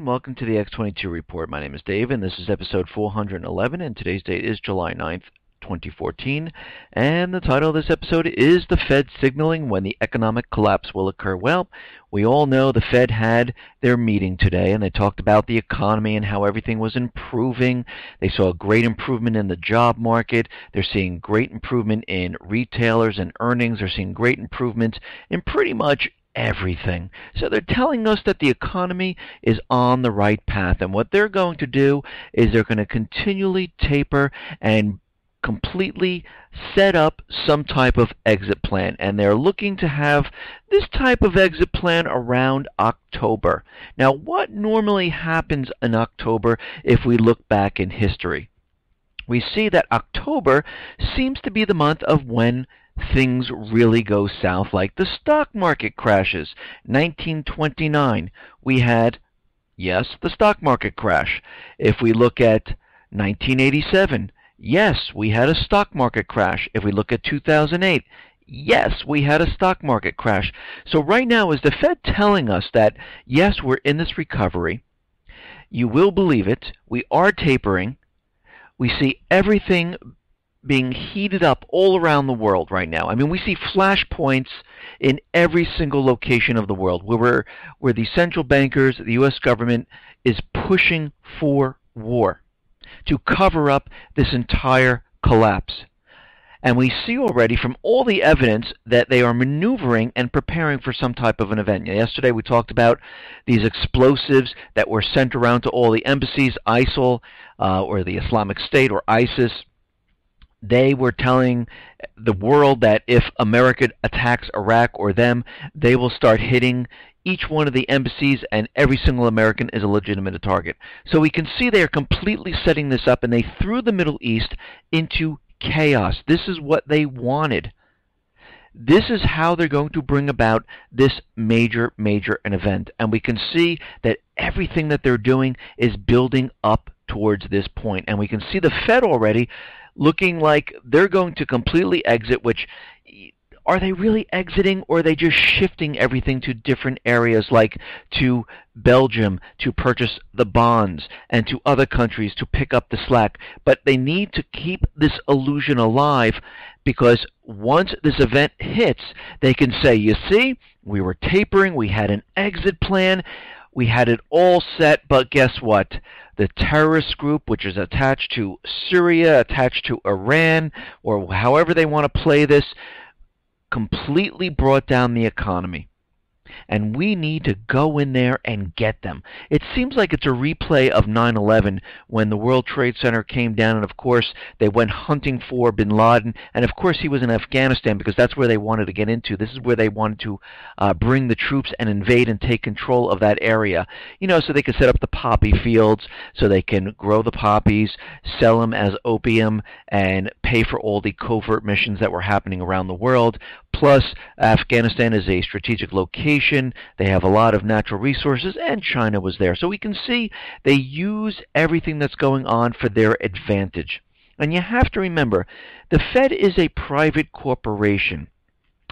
welcome to the X22 Report. My name is Dave, and this is episode 411, and today's date is July 9th, 2014. And the title of this episode is The Fed Signaling When the Economic Collapse Will Occur. Well, we all know the Fed had their meeting today, and they talked about the economy and how everything was improving. They saw a great improvement in the job market. They're seeing great improvement in retailers and earnings. They're seeing great improvement in pretty much everything. So they're telling us that the economy is on the right path, and what they're going to do is they're going to continually taper and completely set up some type of exit plan, and they're looking to have this type of exit plan around October. Now, what normally happens in October if we look back in history? We see that October seems to be the month of when things really go south, like the stock market crashes. 1929, we had, yes, the stock market crash. If we look at 1987, yes, we had a stock market crash. If we look at 2008, yes, we had a stock market crash. So right now, is the Fed telling us that, yes, we're in this recovery? You will believe it. We are tapering. We see everything being heated up all around the world right now. I mean, we see flashpoints in every single location of the world where the central bankers, the U.S. government, is pushing for war to cover up this entire collapse. And we see already from all the evidence that they are maneuvering and preparing for some type of an event. Yesterday we talked about these explosives that were sent around to all the embassies, ISIL, or the Islamic State, or ISIS. They were telling the world that if America attacks Iraq or them, they will start hitting each one of the embassies, and every single American is a legitimate target. So we can see they are completely setting this up, and they threw the Middle East into chaos. This is what they wanted. This is how they're going to bring about this major an event. And we can see that everything that they're doing is building up towards this point. And we can see the Fed already looking like they're going to completely exit, which, are they really exiting, or are they just shifting everything to different areas, like to Belgium to purchase the bonds and to other countries to pick up the slack? But they need to keep this illusion alive, because once this event hits, they can say, you see, we were tapering, we had an exit plan, we had it all set, but guess what? The terrorist group, which is attached to Syria, attached to Iran, or however they want to play this, completely brought down the economy. And we need to go in there and get them. It seems like it's a replay of 9/11, when the World Trade Center came down, and of course they went hunting for bin Laden, and of course he was in Afghanistan, because that's where they wanted to get into. This is where they wanted to bring the troops and invade and take control of that area, so they could set up the poppy fields, so they can grow the poppies, sell them as opium, and pay for all the covert missions that were happening around the world. Plus, Afghanistan is a strategic location. They have a lot of natural resources, and China was there. So we can see they use everything that's going on for their advantage. And you have to remember, the Fed is a private corporation.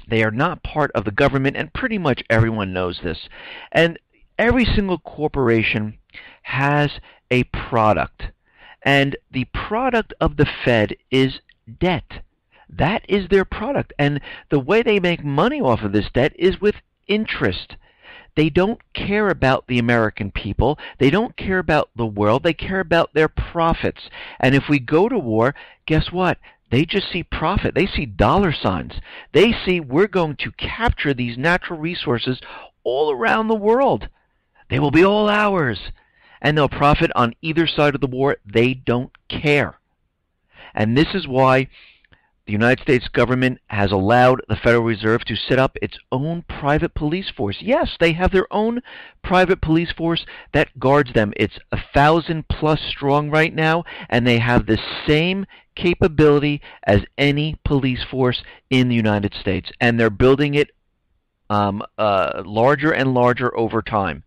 They are not part of the government, and pretty much everyone knows this. And every single corporation has a product. And the product of the Fed is debt. That is their product, and the way they make money off of this debt is with interest. They don't care about the American people. They don't care about the world. They care about their profits. And if we go to war, guess what? They just see profit. They see dollar signs. They see we're going to capture these natural resources all around the world. They will be all ours, and they'll profit on either side of the war. They don't care. And this is why the United States government has allowed the Federal Reserve to set up its own private police force. Yes, they have their own private police force that guards them. It's 1,000+ strong right now, and they have the same capability as any police force in the United States. And they're building it larger and larger over time.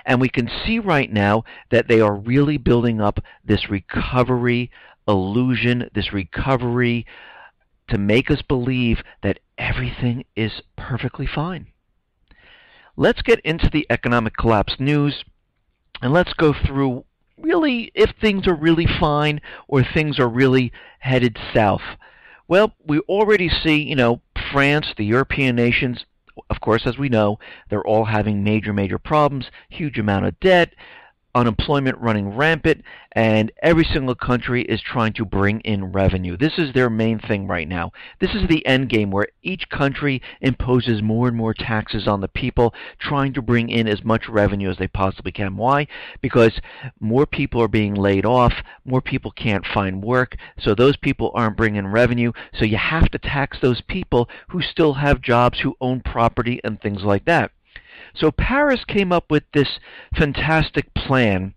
And we can see right now that they are really building up this recovery illusion, this recovery to make us believe that everything is perfectly fine. Let's get into the economic collapse news. And let's go through really if things are really fine or things are really headed south. Well, we already see, France, the European nations, of course, as we know, they're all having major problems, huge amount of debt, unemployment running rampant, and every single country is trying to bring in revenue. This is their main thing right now. This is the end game where each country imposes more and more taxes on the people, trying to bring in as much revenue as they possibly can. Why? Because more people are being laid off, more people can't find work, so those people aren't bringing revenue, so you have to tax those people who still have jobs, who own property, and things like that. So Paris came up with this fantastic plan,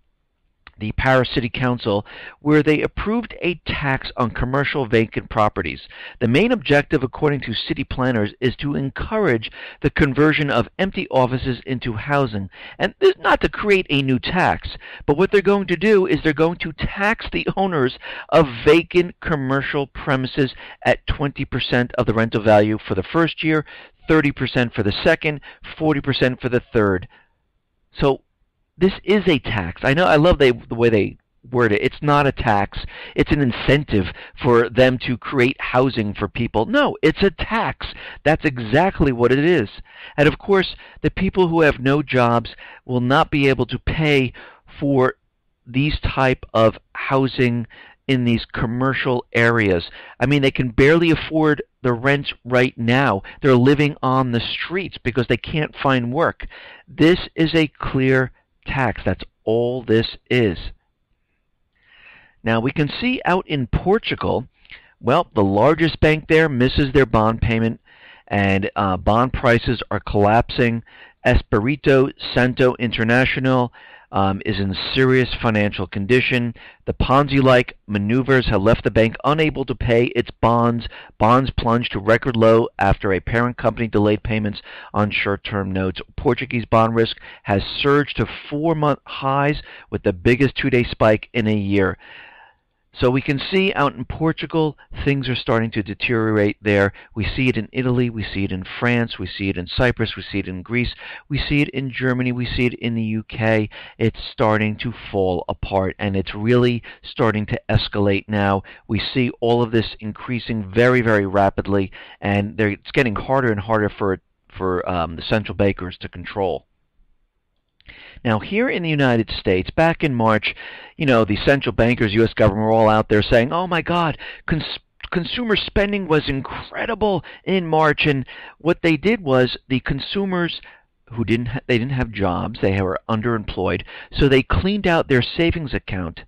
the Paris City Council, where they approved a tax on commercial vacant properties. The main objective, according to city planners, is to encourage the conversion of empty offices into housing. And not to create a new tax, but what they're going to do is they're going to tax the owners of vacant commercial premises at 20% of the rental value for the first year, 30% for the second, 40% for the third. So this is a tax. I know, I love the way they word it. It's not a tax. It's an incentive for them to create housing for people. No, it's a tax. That's exactly what it is. And of course, the people who have no jobs will not be able to pay for these type of housing in these commercial areas. I mean, they can barely afford the rents right now. They're living on the streets because they can't find work. This is a clear tax. That's all this is. Now we can see out in Portugal, well, the largest bank there misses their bond payment, and bond prices are collapsing. Espírito Santo International is in serious financial condition. The Ponzi-like maneuvers have left the bank unable to pay its bonds. Bonds plunged to record low after a parent company delayed payments on short-term notes. Portuguese bond risk has surged to 4-month highs with the biggest two-day spike in a year. So we can see out in Portugal, things are starting to deteriorate there. We see it in Italy, we see it in France, we see it in Cyprus, we see it in Greece, we see it in Germany, we see it in the UK. It's starting to fall apart, and it's really starting to escalate now. We see all of this increasing very rapidly, and it's getting harder and harder for the central bankers to control. Now, here in the United States, back in March, the central bankers, U.S. government, were all out there saying, oh my God, consumer spending was incredible in March. And what they did was the consumers who didn't have jobs, they were underemployed, so they cleaned out their savings account,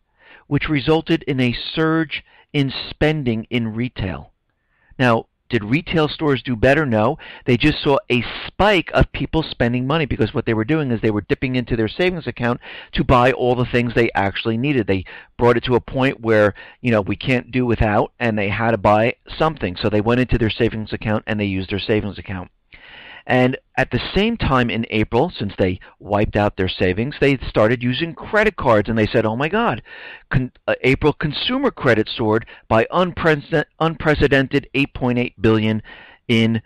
which resulted in a surge in spending in retail. Now, did retail stores do better? No. They just saw a spike of people spending money because what they were doing is they were dipping into their savings account to buy all the things they actually needed. They brought it to a point where, we can't do without, and they had to buy something. So they went into their savings account and they used their savings account. And at the same time in April, since they wiped out their savings, they started using credit cards, and they said, oh my God, April consumer credit soared by unprecedented $8.8 billion in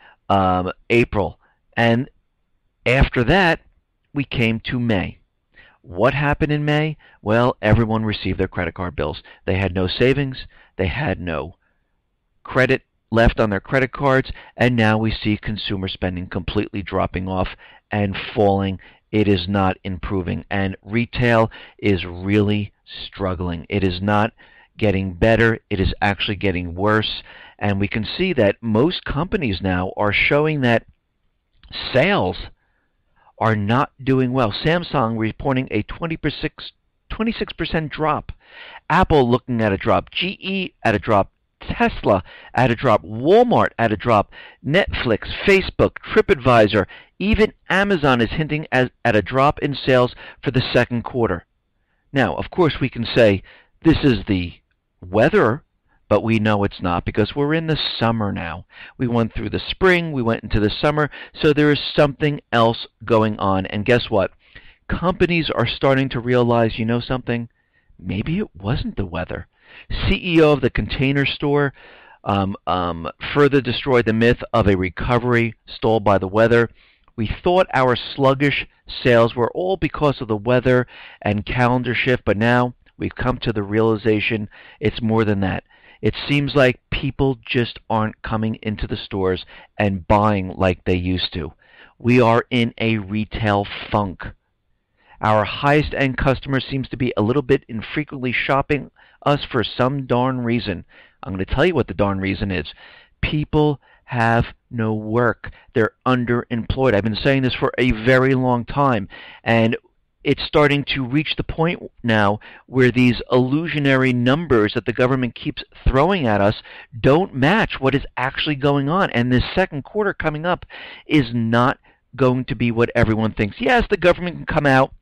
April. And after that, we came to May. What happened in May? Well, everyone received their credit card bills. They had no savings. They had no credit left on their credit cards, and now we see consumer spending completely dropping off and falling. It is not improving, and retail is really struggling. It is not getting better. It is actually getting worse, and we can see that most companies now are showing that sales are not doing well. Samsung reporting a 26% drop. Apple looking at a drop. GE at a drop. Tesla at a drop, Walmart at a drop, Netflix, Facebook, TripAdvisor, even Amazon is hinting at a drop in sales for the second quarter. Now, of course, we can say this is the weather, but we know it's not because we're in the summer now. We went through the spring, we went into the summer, so there is something else going on. And guess what? Companies are starting to realize, something? Maybe it wasn't the weather. CEO of the Container Store further destroyed the myth of a recovery stalled by the weather. We thought our sluggish sales were all because of the weather and calendar shift, but now we've come to the realization it's more than that. It seems like people just aren't coming into the stores and buying like they used to. We are in a retail funk. Our highest end customer seems to be a little bit infrequently shopping us for some darn reason. I'm going to tell you what the darn reason is. People have no work. They're underemployed. I've been saying this for a very long time, and it's starting to reach the point now where these illusionary numbers that the government keeps throwing at us don't match what is actually going on. And this second quarter coming up is not going to be what everyone thinks. Yes, the government can come out,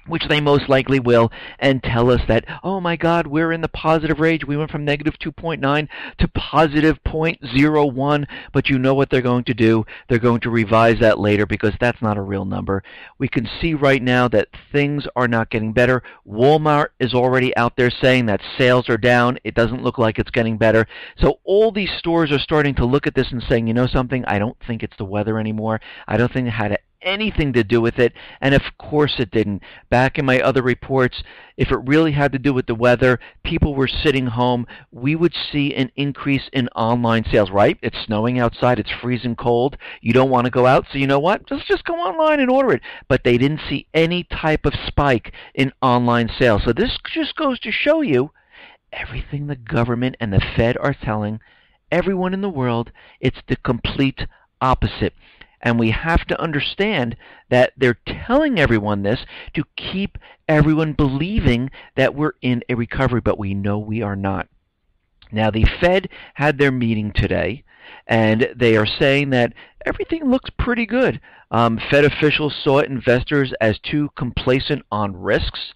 which they most likely will, and tell us that, oh my God, we're in the positive range. We went from negative 2.9 to positive 0.01, but you know what they're going to do? They're going to revise that later because that's not a real number. We can see right now that things are not getting better. Walmart is already out there saying that sales are down. It doesn't look like it's getting better. So all these stores are starting to look at this and saying, you know something? I don't think it's the weather anymore. I don't think it had anything to do with it, and of course it didn't. Back in my other reports, if it really had to do with the weather, people were sitting home, we would see an increase in online sales, right? It's snowing outside, it's freezing cold, you don't want to go out, so you know what? Just go online and order it. But they didn't see any type of spike in online sales. So this just goes to show you everything the government and the Fed are telling everyone in the world, it's the complete opposite. And we have to understand that they're telling everyone this to keep everyone believing that we're in a recovery, but we know we are not. Now, the Fed had their meeting today, and they are saying that everything looks pretty good. Fed officials saw investors as too complacent on risks.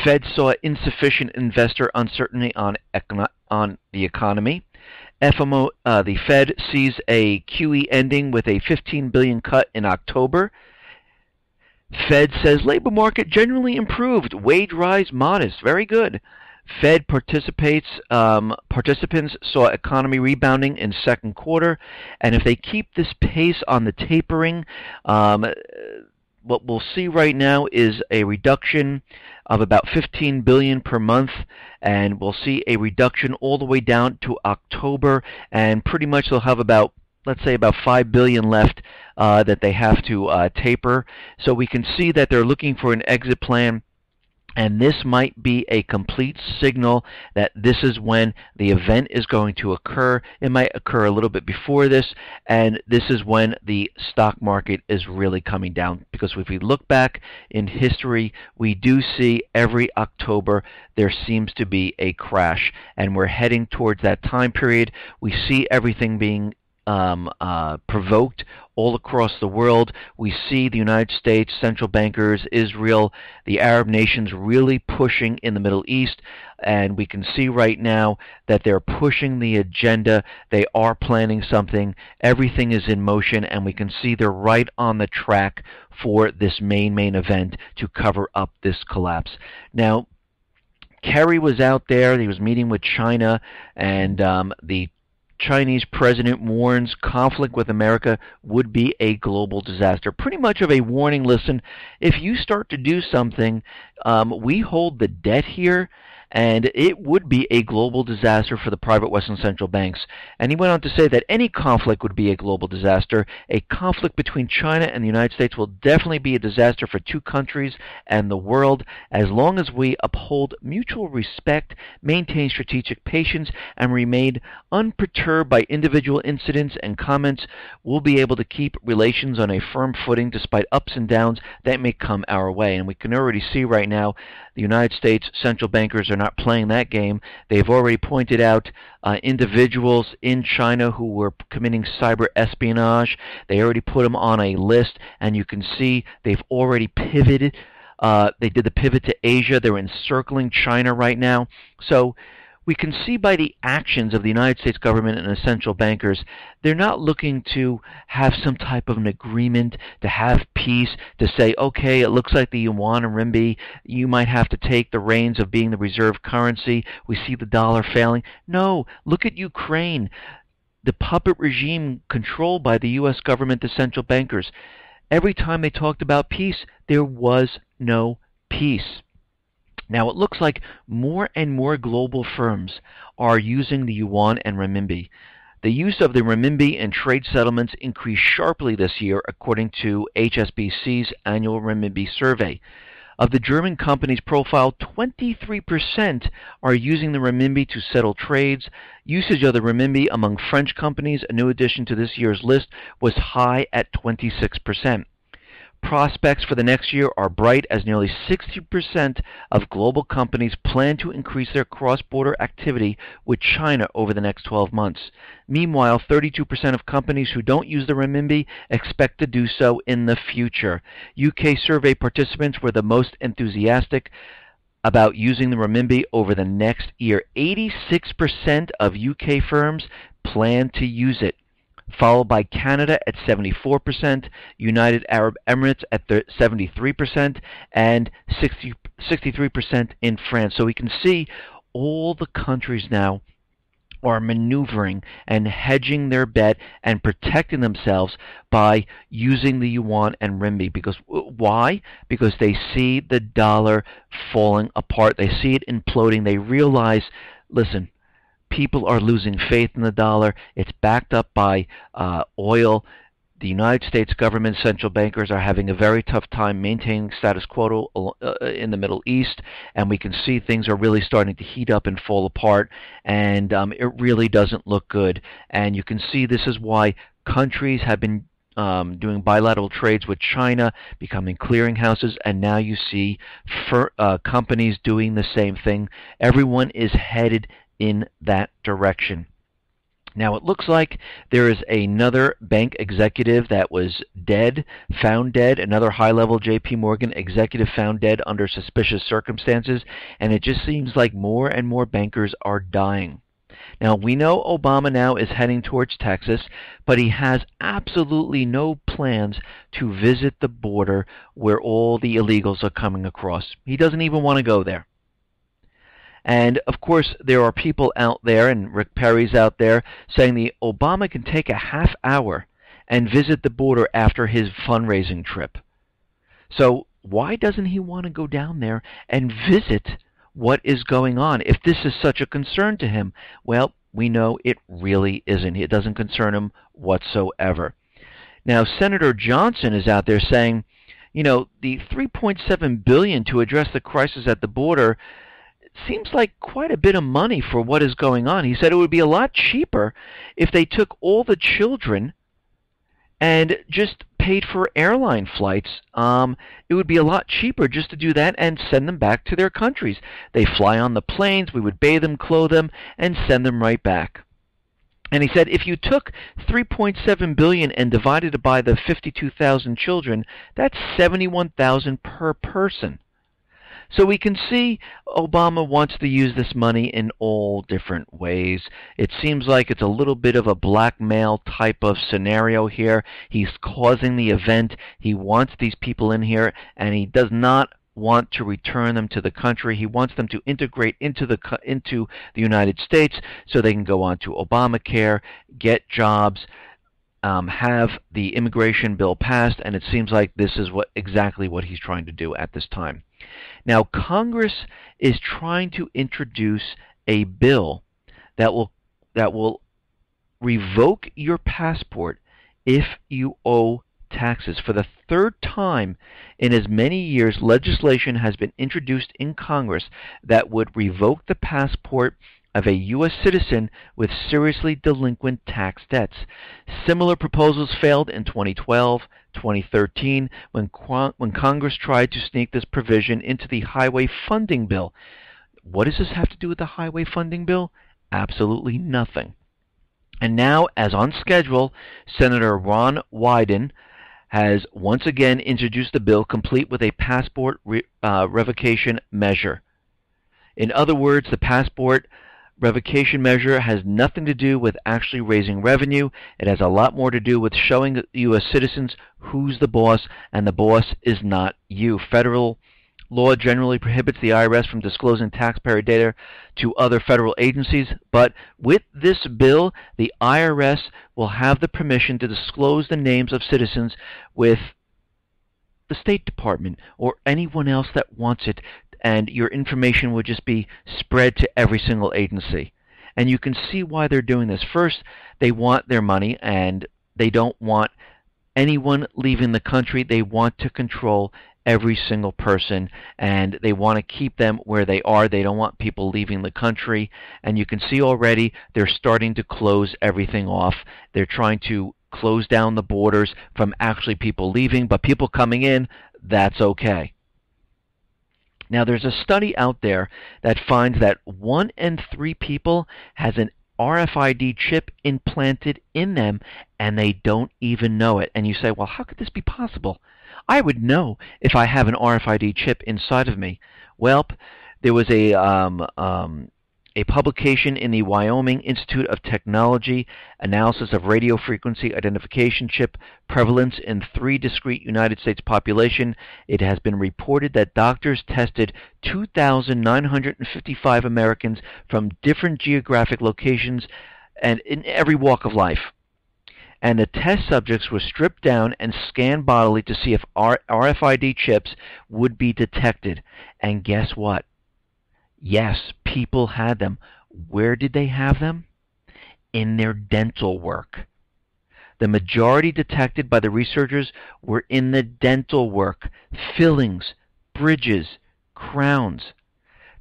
Fed saw insufficient investor uncertainty on the economy. The Fed sees a QE ending with a $15 billion cut in October. Fed says labor market generally improved, wage rise modest, very good. Fed participants saw economy rebounding in second quarter, and if they keep this pace on the tapering, what we'll see right now is a reduction of about $15 billion per month, and we'll see a reduction all the way down to October, and pretty much they'll have about, let's say, about $5 billion left that they have to taper. So we can see that they're looking for an exit plan. And this might be a complete signal that this is when the event is going to occur. It might occur a little bit before this, and this is when the stock market is really coming down. Because if we look back in history, we do see every October there seems to be a crash, and we're heading towards that time period. We see everything being provoked all across the world. We see the United States, central bankers, Israel, the Arab nations really pushing in the Middle East, and we can see right now that they're pushing the agenda. They are planning something. Everything is in motion, and we can see they're right on the track for this main event to cover up this collapse. Now, Kerry was out there. He was meeting with China, and the Chinese president warns conflict with America would be a global disaster. Pretty much of a warning, listen, if you start to do something, we hold the debt here, and it would be a global disaster for the private Western central banks. And he went on to say that any conflict would be a global disaster. A conflict between China and the United States will definitely be a disaster for two countries and the world. As long as we uphold mutual respect, maintain strategic patience, and remain unperturbed by individual incidents and comments, we'll be able to keep relations on a firm footing despite ups and downs that may come our way. And we can already see right now the United States central bankers are not playing that game. They've already pointed out individuals in China who were committing cyber espionage. They already put them on a list, and you can see they've already pivoted. They did the pivot to Asia. They're encircling China right now. So we can see by the actions of the United States government and the central bankers, they're not looking to have some type of an agreement, to have peace, to say, okay, it looks like the yuan and renminbi, you might have to take the reins of being the reserve currency. We see the dollar failing. No, look at Ukraine, the puppet regime controlled by the U.S. government, the central bankers. Every time they talked about peace, there was no peace. Now, it looks like more and more global firms are using the yuan and renminbi. The use of the renminbi in trade settlements increased sharply this year, according to HSBC's annual renminbi survey. Of the German companies profiled, 23% are using the renminbi to settle trades. Usage of the renminbi among French companies, a new addition to this year's list, was high at 26%. Prospects for the next year are bright, as nearly 60% of global companies plan to increase their cross-border activity with China over the next 12 months. Meanwhile, 32% of companies who don't use the renminbi expect to do so in the future. UK survey participants were the most enthusiastic about using the renminbi over the next year. 86% of UK firms plan to use it, followed by Canada at 74%, United Arab Emirates at 73%, and 63% in France. So we can see all the countries now are maneuvering and hedging their bet and protecting themselves by using the yuan and renminbi. Because why? Because they see the dollar falling apart. They see it imploding. They realize, listen, people are losing faith in the dollar. It's backed up by oil. The United States government central bankers are having a very tough time maintaining status quo in the Middle East, and we can see things are really starting to heat up and fall apart, and it really doesn't look good. And you can see this is why countries have been doing bilateral trades with China, becoming clearinghouses, and now you see companies doing the same thing. Everyone is headed in that direction. Now, it looks like there is another bank executive that was found dead, another high-level J.P. Morgan executive found dead under suspicious circumstances, and it just seems like more and more bankers are dying. Now, we know Obama now is heading towards Texas, but he has absolutely no plans to visit the border where all the illegals are coming across. He doesn't even want to go there. And, of course, there are people out there, and Rick Perry's out there, saying that Obama can take a half hour and visit the border after his fundraising trip. So why doesn't he want to go down there and visit what is going on if this is such a concern to him? Well, we know it really isn't. It doesn't concern him whatsoever. Now, Senator Johnson is out there saying, you know, the $3.7 billion to address the crisis at the border seems like quite a bit of money for what is going on. He said it would be a lot cheaper if they took all the children and just paid for airline flights. It would be a lot cheaper just to do that and send them back to their countries. They fly on the planes, we would bathe them, clothe them, and send them right back. And he said if you took $3.7 billion and divided it by the 52,000 children, that's $71,000 per person. So we can see Obama wants to use this money in all different ways. It seems like it's a little bit of a blackmail type of scenario here. He's causing the event. He wants these people in here, and he does not want to return them to the country. He wants them to integrate into the United States so they can go on to Obamacare, get jobs, have the immigration bill passed, and it seems like this is exactly what he's trying to do at this time. Now, Congress is trying to introduce a bill that will revoke your passport if you owe taxes. For the third time in as many years, legislation has been introduced in Congress that would revoke the passport of a U.S. citizen with seriously delinquent tax debts. Similar proposals failed in 2012, 2013, when Congress tried to sneak this provision into the highway funding bill. What does this have to do with the highway funding bill? Absolutely nothing. And now, as on schedule, Senator Ron Wyden has once again introduced a bill complete with a passport revocation measure. In other words, the passport revocation measure has nothing to do with actually raising revenue. It has a lot more to do with showing U.S. citizens who's the boss, and the boss is not you. Federal law generally prohibits the IRS from disclosing taxpayer data to other federal agencies, but with this bill, the IRS will have the permission to disclose the names of citizens with the State Department or anyone else that wants it, and your information would just be spread to every single agency. And you can see why they're doing this. First, they want their money, and they don't want anyone leaving the country. They want to control every single person, and they want to keep them where they are. They don't want people leaving the country. And you can see already they're starting to close everything off. They're trying to close down the borders from actually people leaving, but people coming in, that's okay. Now, there's a study out there that finds that 1 in 3 people has an RFID chip implanted in them, and they don't even know it. And you say, well, how could this be possible? I would know if I have an RFID chip inside of me. Well, there was a publication in the Wyoming Institute of Technology, analysis of radio frequency identification chip prevalence in 3 discrete United States population. It has been reported that doctors tested 2,955 Americans from different geographic locations and in every walk of life. And the test subjects were stripped down and scanned bodily to see if RFID chips would be detected. And guess what? Yes, people had them. Where did they have them? In their dental work. The majority detected by the researchers were in the dental work, fillings, bridges, crowns.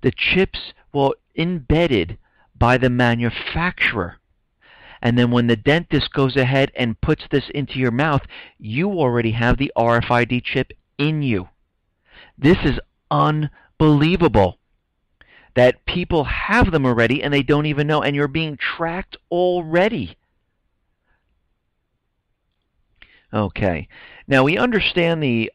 The chips were embedded by the manufacturer. And then when the dentist goes ahead and puts this into your mouth, you already have the RFID chip in you. This is unbelievable that people have them already and they don't even know, and you're being tracked already. Okay. Now, we understand the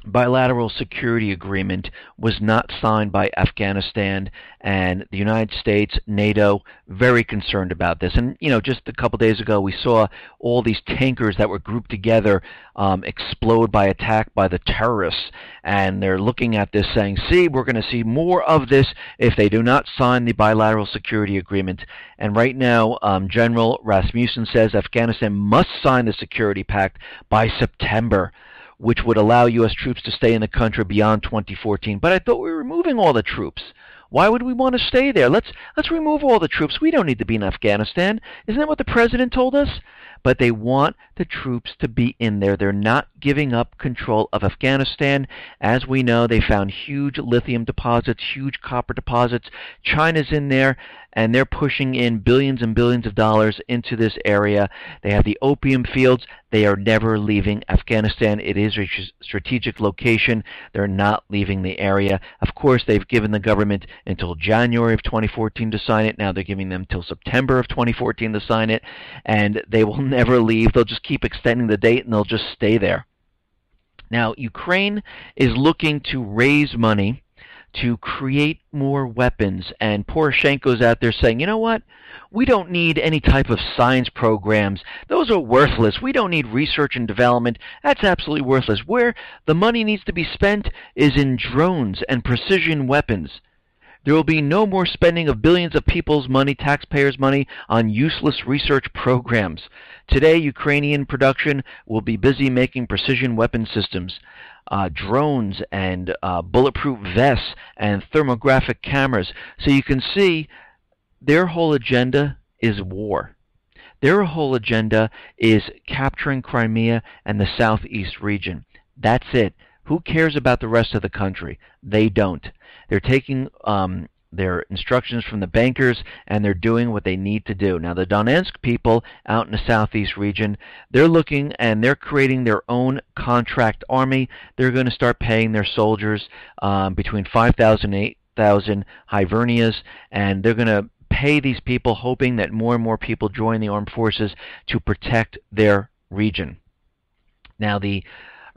bilateral security agreement was not signed by Afghanistan, and the United States, NATO, very concerned about this. And, you know, just a couple days ago, we saw all these tankers that were grouped together explode by attack by the terrorists, and they're looking at this saying, see, we're going to see more of this if they do not sign the bilateral security agreement. And right now, General Rasmussen says Afghanistan must sign the security pact by September, which would allow U.S. troops to stay in the country beyond 2014. But I thought we were removing all the troops. Why would we want to stay there? Let's remove all the troops. We don't need to be in Afghanistan. Isn't that what the president told us? But they want the troops to be in there. They're not giving up control of Afghanistan. As we know, they found huge lithium deposits, huge copper deposits. China's in there, and they're pushing in billions and billions of dollars into this area. They have the opium fields. They are never leaving Afghanistan. It is a strategic location. They're not leaving the area. Of course, they've given the government until January of 2014 to sign it. Now they're giving them until September of 2014 to sign it, and they will never leave. They'll just keep extending the date, and they'll just stay there. Now, Ukraine is looking to raise money to create more weapons, and Poroshenko's out there saying, you know what? We don't need any type of science programs. Those are worthless. We don't need research and development. That's absolutely worthless. Where the money needs to be spent is in drones and precision weapons. There will be no more spending of billions of people's money, taxpayers' money, on useless research programs. Today, Ukrainian production will be busy making precision weapon systems, drones and bulletproof vests and thermographic cameras. So you can see their whole agenda is war. Their whole agenda is capturing Crimea and the southeast region. That's it. Who cares about the rest of the country? They don't. They're taking their instructions from the bankers, and they're doing what they need to do. Now, the Donetsk people out in the southeast region, they're looking and they're creating their own contract army. They're going to start paying their soldiers between 5,000 and 8,000 Hivernias, and they're going to pay these people, hoping that more and more people join the armed forces to protect their region. Now, the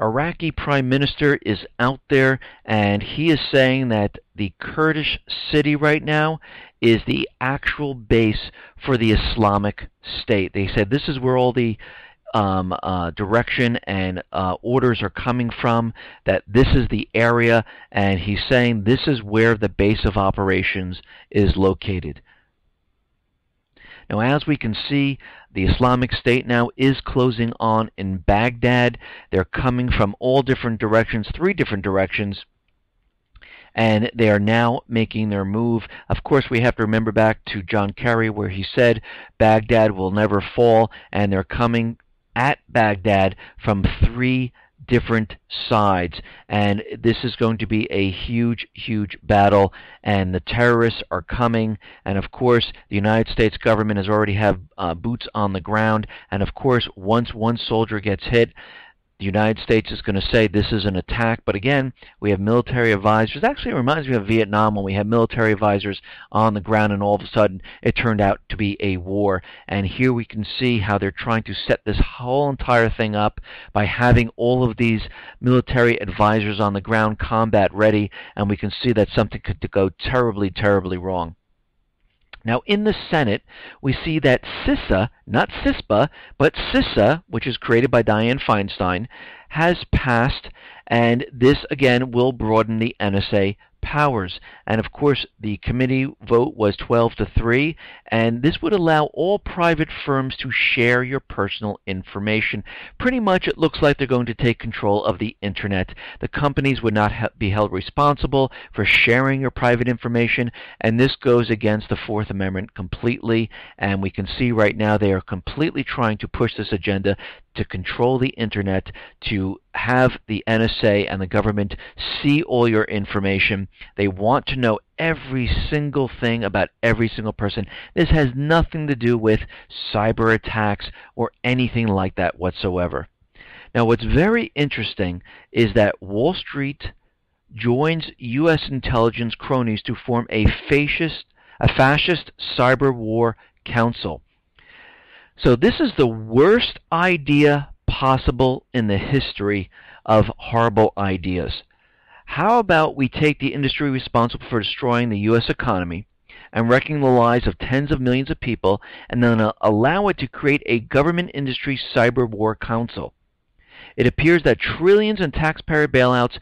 Iraqi Prime Minister is out there, and he is saying that the Kurdish city right now is the actual base for the Islamic State. They said this is where all the direction and orders are coming from, that this is the area, and he's saying this is where the base of operations is located. Now, as we can see, the Islamic State now is closing on in Baghdad. They're coming from all different directions, 3 different directions, and they are now making their move. Of course, we have to remember back to John Kerry, where he said Baghdad will never fall, and they're coming at Baghdad from 3 different sides, and this is going to be a huge, huge battle, and the terrorists are coming, and of course the United States government has already have boots on the ground, and of course once one soldier gets hit, the United States is going to say this is an attack. But again, we have military advisors. Actually, it reminds me of Vietnam, when we had military advisors on the ground and all of a sudden it turned out to be a war. And here we can see how they're trying to set this whole entire thing up by having all of these military advisors on the ground combat ready, and we can see that something could go terribly, terribly wrong. Now, in the Senate, we see that CISA, not CISPA, but CISA, which is created by Dianne Feinstein, has passed, and this, again, will broaden the NSA powers. And of course, the committee vote was 12-3, and this would allow all private firms to share your personal information. Pretty much it looks like they're going to take control of the internet. The companies would not be held responsible for sharing your private information, and this goes against the Fourth Amendment completely, and we can see right now they are completely trying to push this agenda to control the internet, to have the NSA and the government see all your information. They want to know every single thing about every single person. This has nothing to do with cyber attacks or anything like that whatsoever. Now, what's very interesting is that Wall Street joins U.S. intelligence cronies to form a fascist cyber war council. So this is the worst idea possible in the history of horrible ideas. How about we take the industry responsible for destroying the U.S. economy and wrecking the lives of tens of millions of people, and then allow it to create a government industry cyber war council? It appears that trillions in taxpayer bailouts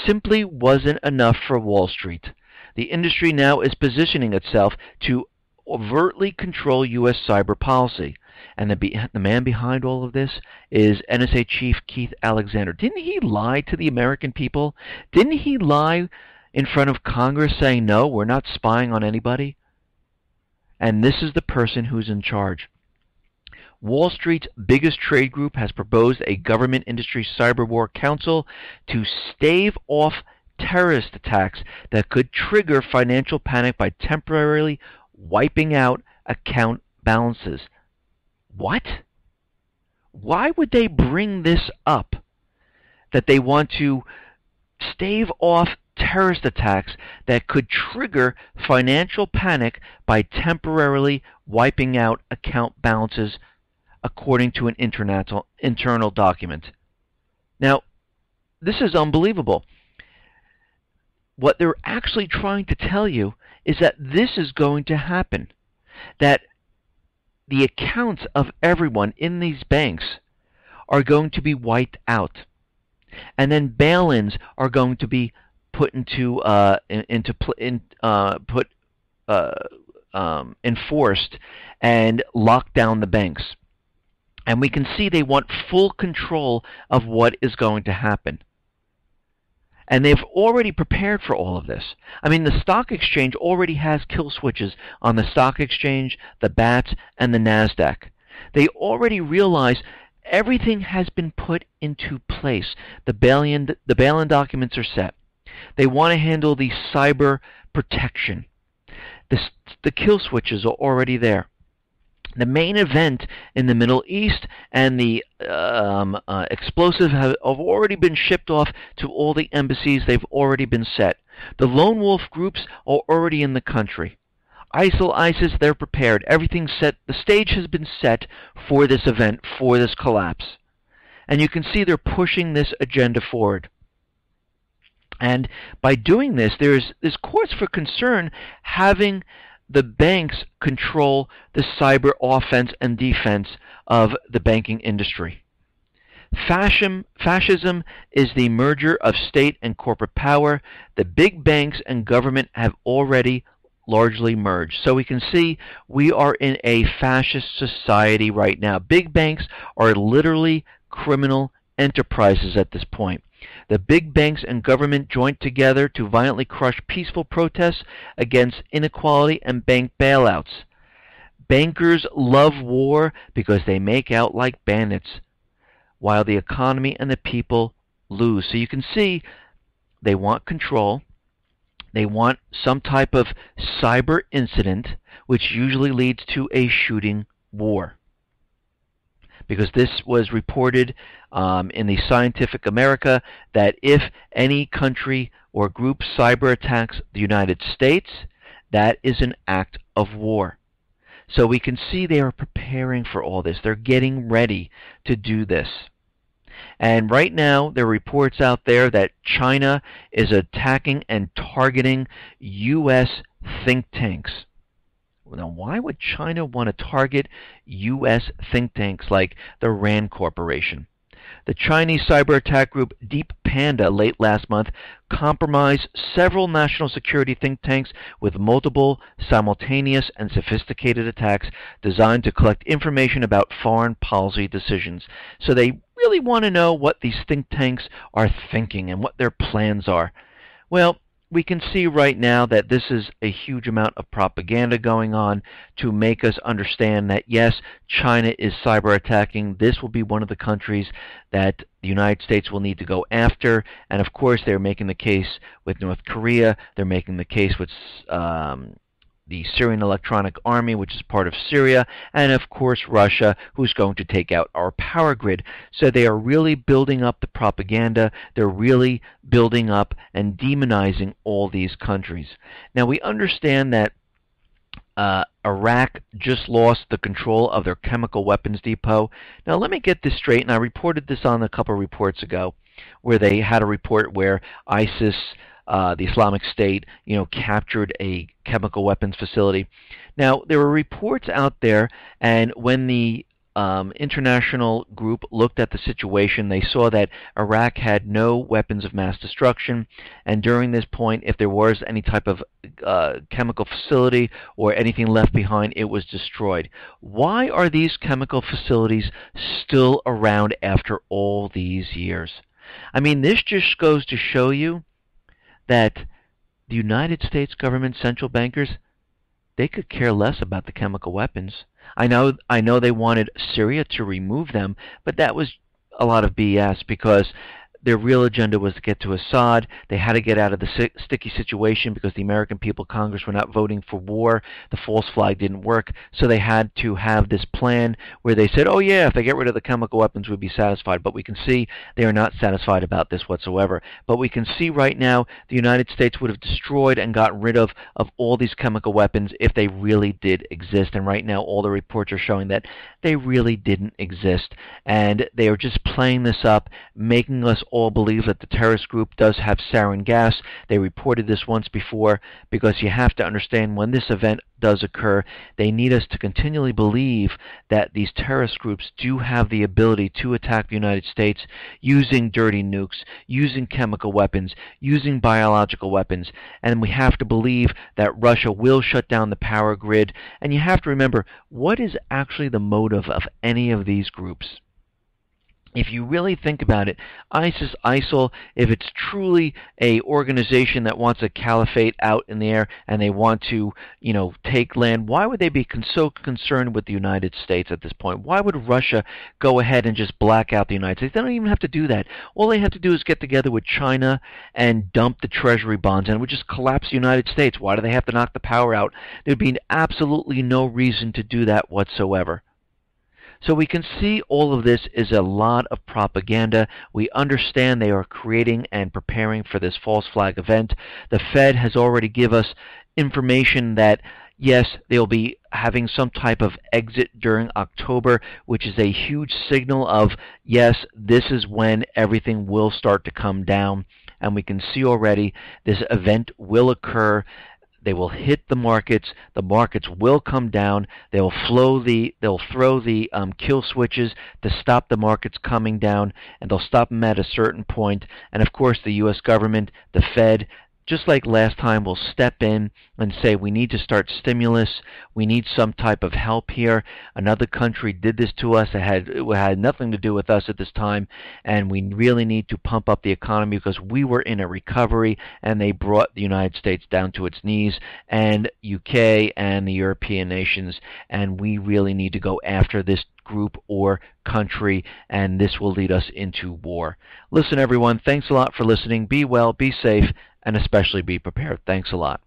simply wasn't enough for Wall Street. The industry now is positioning itself to overtly control U.S. cyber policy. And the man behind all of this is NSA Chief Keith Alexander. Didn't he lie to the American people? Didn't he lie in front of Congress saying, no, we're not spying on anybody? And this is the person who's in charge. Wall Street's biggest trade group has proposed a government industry cyber war council to stave off terrorist attacks that could trigger financial panic by temporarily wiping out account balances. What? Why would they bring this up? That they want to stave off terrorist attacks that could trigger financial panic by temporarily wiping out account balances, according to an internal document. Now, this is unbelievable. What they're actually trying to tell you is that this is going to happen. That the accounts of everyone in these banks are going to be wiped out, and then bail-ins are going to be put enforced and lock down the banks. And we can see they want full control of what is going to happen. And they've already prepared for all of this. I mean, the stock exchange already has kill switches on the stock exchange, the BATS, and the NASDAQ. They already realize everything has been put into place. The bail-in documents are set. They want to handle the cyber protection. The kill switches are already there. The main event in the Middle East and the explosives have already been shipped off to all the embassies. They've already been set. The lone wolf groups are already in the country. ISIL, ISIS, they're prepared. Everything's set. The stage has been set for this event, for this collapse. And you can see they're pushing this agenda forward. And by doing this, there's cause for concern having the banks control the cyber offense and defense of the banking industry. Fascism is the merger of state and corporate power. The big banks and government have already largely merged. So we can see we are in a fascist society right now. Big banks are literally criminal enterprises at this point. The big banks and government joined together to violently crush peaceful protests against inequality and bank bailouts. Bankers love war because they make out like bandits, while the economy and the people lose. So you can see they want control. They want some type of cyber incident, which usually leads to a shooting war. Because this was reported in the Scientific America that if any country or group cyber attacks the United States, that is an act of war. So we can see they are preparing for all this. They're getting ready to do this. And right now, there are reports out there that China is attacking and targeting U.S. think tanks. Now, why would China want to target U.S. think tanks like the RAND Corporation? The Chinese cyber attack group Deep Panda late last month compromised several national security think tanks with multiple, simultaneous, and sophisticated attacks designed to collect information about foreign policy decisions. So they really want to know what these think tanks are thinking and what their plans are. Well, we can see right now that this is a huge amount of propaganda going on to make us understand that, yes, China is cyber attacking. This will be one of the countries that the United States will need to go after. And of course, they're making the case with North Korea. They're making the case with the Syrian Electronic Army, which is part of Syria, and of course Russia, who's going to take out our power grid. So they are really building up the propaganda. They're really building up and demonizing all these countries. Now we understand that Iraq just lost the control of their chemical weapons depot. Now let me get this straight, and I reported this on a couple of reports ago, where they had a report where ISIS, the Islamic State, captured a chemical weapons facility. Now, there were reports out there, and when the international group looked at the situation, they saw that Iraq had no weapons of mass destruction, and during this point, if there was any type of chemical facility or anything left behind, it was destroyed. Why are these chemical facilities still around after all these years? I mean, this just goes to show you that the United States government central bankers, they could care less about the chemical weapons. I know they wanted Syria to remove them, but that was a lot of BS because their real agenda was to get to Assad. They had to get out of the sticky situation because the American people, Congress, were not voting for war. The false flag didn't work, so they had to have this plan where they said, oh yeah, if they get rid of the chemical weapons, we'd be satisfied. But we can see they are not satisfied about this whatsoever. But we can see right now the United States would have destroyed and gotten rid of all these chemical weapons if they really did exist. And right now all the reports are showing that they really didn't exist. And they are just playing this up, making us all believe that the terrorist group does have sarin gas. They reported this once before, because you have to understand when this event does occur, they need us to continually believe that these terrorist groups do have the ability to attack the United States using dirty nukes, using chemical weapons, using biological weapons. And we have to believe that Russia will shut down the power grid. And you have to remember, what is actually the motive of any of these groups? If you really think about it, ISIS, ISIL, if it's truly a organization that wants a caliphate out in the air and they want to, take land, why would they be so concerned with the United States at this point? Why would Russia go ahead and just black out the United States? They don't even have to do that. All they have to do is get together with China and dump the treasury bonds, and it would just collapse the United States. Why do they have to knock the power out? There'd be absolutely no reason to do that whatsoever. So we can see all of this is a lot of propaganda. We understand they are creating and preparing for this false flag event. The Fed has already given us information that, yes, they'll be having some type of exit during October, which is a huge signal of, yes, this is when everything will start to come down. And we can see already this event will occur. They will hit the markets will come down. They'll throw the kill switches to stop the markets coming down, and they'll stop them at a certain point. And of course, the U.S. government, the Fed, just like last time, will step in and say we need to start stimulus, we need some type of help here. Another country did this to us. It had nothing to do with us at this time, and we really need to pump up the economy because we were in a recovery, and they brought the United States down to its knees, and UK and the European nations, and we really need to go after this group or country, and this will lead us into war. Listen, everyone, thanks a lot for listening. Be well, be safe, and especially be prepared. Thanks a lot.